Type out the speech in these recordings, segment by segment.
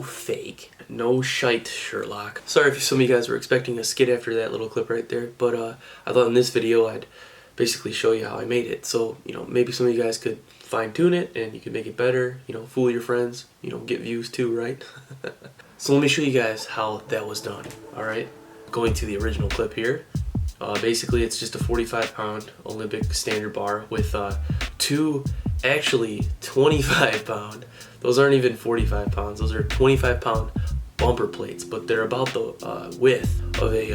fake. No shite, Sherlock. Sorry if some of you guys were expecting a skit after that little clip right there, but I thought in this video I'd basically show you how I made it. So, you know, maybe some of you guys could fine tune it and you could make it better, you know, fool your friends, you know, get views too, right? So let me show you guys how that was done, alright? Going to the original clip here. Basically it's just a 45-pound Olympic standard bar with two actually 25-pound, those aren't even 45 pounds, those are 25-pound bumper plates, but they're about the width of a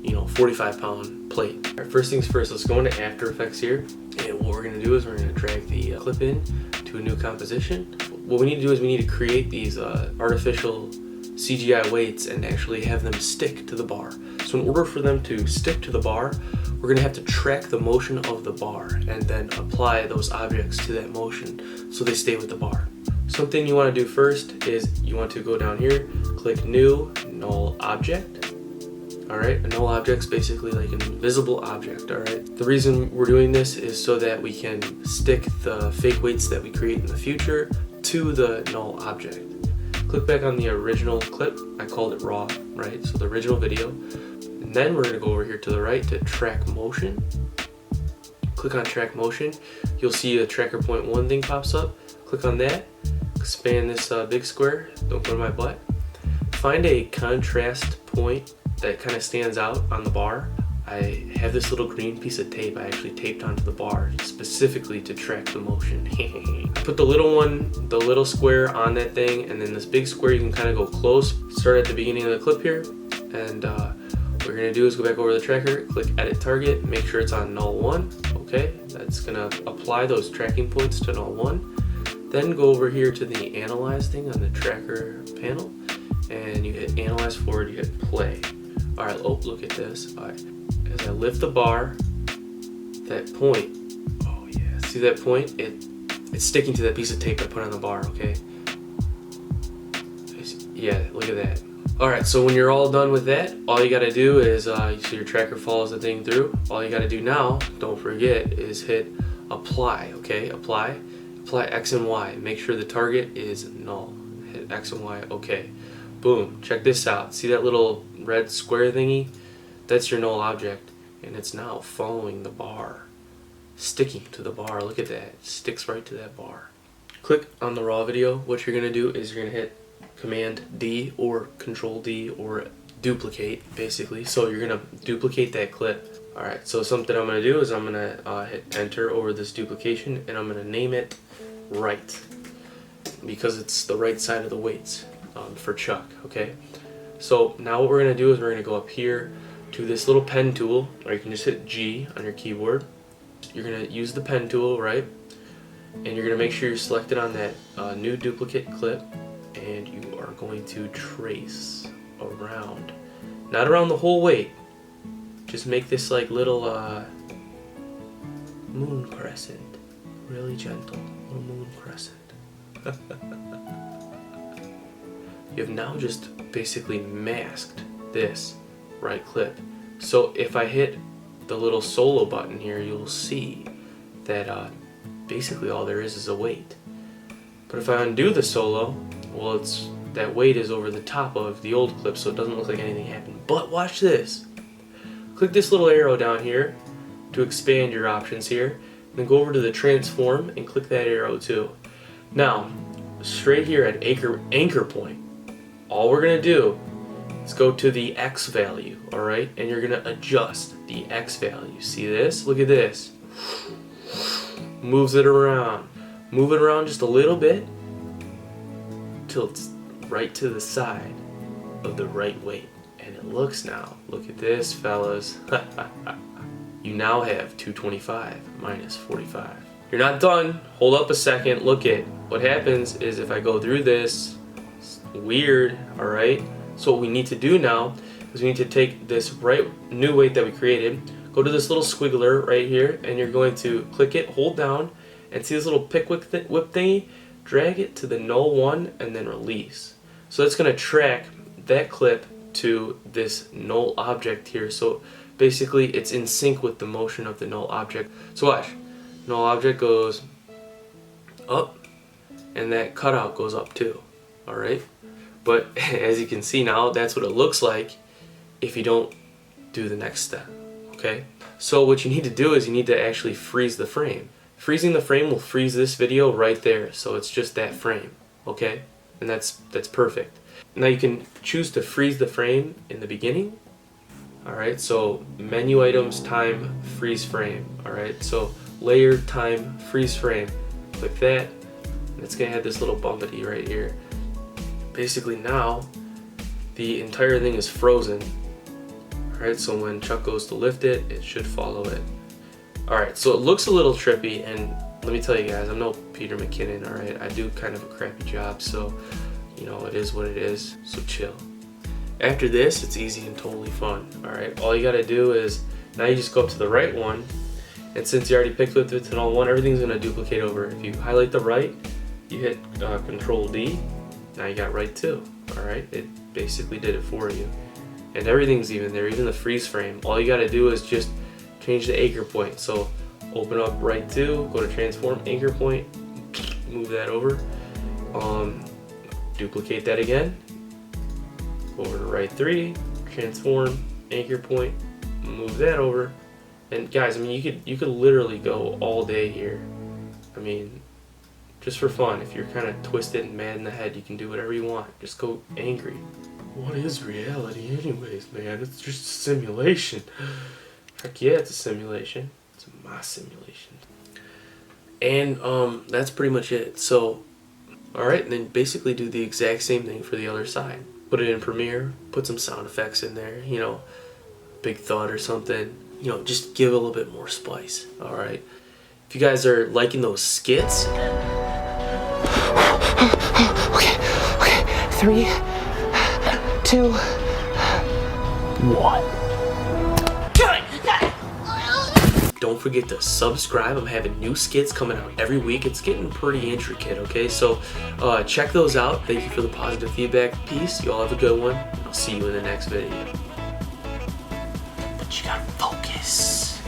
45-pound plate. Alright, first things first, let's go into After Effects here, and what we're going to do is we're going to drag the clip in to a new composition. What we need to do is we need to create these artificial CGI weights and actually have them stick to the bar. So in order for them to stick to the bar, we're going to have to track the motion of the bar and then apply those objects to that motion so they stay with the bar. Something you want to do first is you want to go down here, click New, Null Object. Alright, a null object's basically like an invisible object, alright? The reason we're doing this is so that we can stick the fake weights that we create in the future to the null object. Click back on the original clip, I called it raw, right? So the original video. And then we're going to go over here to the right to track motion. Click on track motion. You'll see a tracker point 1 thing pops up. Click on that. Expand this big square. Don't go to my butt. Find a contrast point that kind of stands out on the bar. I have this little green piece of tape I actually taped onto the bar specifically to track the motion. Put the little one, the little square on that thing, and then this big square you can kind of go close. Start at the beginning of the clip here, and what we're going to do is go back over the tracker, click Edit Target, make sure it's on Null 1. Okay, that's going to apply those tracking points to Null 1. Then go over here to the Analyze thing on the tracker panel, and you hit Analyze Forward, you hit Play. Alright, oh, look at this. Alright, as I lift the bar, that point, oh yeah, see that point? It's sticking to that piece of tape I put on the bar, okay? Yeah, look at that. Alright, so when you're all done with that, all you gotta do is, you see your tracker follows the thing through. All you gotta do now, don't forget, is hit Apply, okay? Apply X and Y. Make sure the target is null. Hit X and Y, okay. Boom, check this out. See that little red square thingy? That's your null object, and it's now following the bar. Sticking to the bar, look at that. It sticks right to that bar. Click on the raw video. What you're gonna do is you're gonna hit Command D or Control D or duplicate, basically. So you're gonna duplicate that clip. Alright, so something I'm gonna do is I'm gonna hit Enter over this duplication, and I'm gonna name it Right, because it's the right side of the weights for Chuck, okay? So now what we're gonna do is we're gonna go up here to this little pen tool, or you can just hit G on your keyboard. You're gonna use the pen tool, right? And you're gonna make sure you're selected on that new duplicate clip, and you are going to trace around, not around the whole weight, just make this like little moon crescent, really gentle, little moon crescent. You have now just basically masked this right clip. So if I hit the little solo button here, you'll see that basically all there is a weight. But if I undo the solo, well, that weight is over the top of the old clip, so it doesn't look like anything happened. But watch this. Click this little arrow down here to expand your options here. Then go over to the transform and click that arrow too. Now, straight here at anchor point, all we're gonna do is go to the X value, alright? And you're gonna adjust the X value. See this? Look at this. Moves it around. Move it around just a little bit till it's right to the side of the right weight. And it looks now. Look at this, fellas. You now have 225 minus 45. You're not done. Hold up a second. Look at what happens is if I go through this, it's weird, alright? So what we need to do now is we need to take this new weight that we created, go to this little squiggler right here, and you're going to click it, hold down, and see this little pick whip thingy? Drag it to the null 1 and then release. So that's going to track that clip to this null object here. So basically it's in sync with the motion of the null object. So watch. Null object goes up, and that cutout goes up too. Alright? But as you can see now, that's what it looks like if you don't do the next step, okay? So what you need to do is you need to actually freeze the frame. Freezing the frame will freeze this video right there, so it's just that frame, okay? And that's perfect. Now you can choose to freeze the frame in the beginning. Alright, so menu items, time, freeze frame. Alright, so layer, time, freeze frame. Click that, and it's gonna have this little bumpity right here. Basically now, the entire thing is frozen. Alright, so when Chuck goes to lift it, it should follow it. Alright, so it looks a little trippy, and let me tell you guys, I'm no Peter McKinnon, alright? I do kind of a crappy job, so, you know, it is what it is, so chill. After this, it's easy and totally fun, alright? All you gotta do is, now you just go up to the right one, and since you already picked width to null 1, everything's gonna duplicate over. If you highlight the right, you hit Control D, now you got right 2, alright? It basically did it for you. And everything's even there, even the freeze frame. All you gotta do is just change the anchor point. So open up right 2, go to transform, anchor point, move that over. Duplicate that again. Over to right 3, transform, anchor point, move that over. And guys, I mean, you could literally go all day here. I mean, just for fun. If you're kind of twisted and mad in the head, you can do whatever you want. Just go angry. What is reality anyways, man? It's just a simulation. Heck yeah, it's a simulation. It's my simulation. And that's pretty much it. So, alright, and then basically do the exact same thing for the other side. Put it in Premiere, put some sound effects in there, you know, big thud or something. You know, just give it a little bit more spice, alright? If you guys are liking those skits. Okay, 3, 2, 1. Don't forget to subscribe. I'm having new skits coming out every week. It's getting pretty intricate, okay? So check those out. Thank you for the positive feedback. Peace. You all have a good one. I'll see you in the next video. But you gotta focus.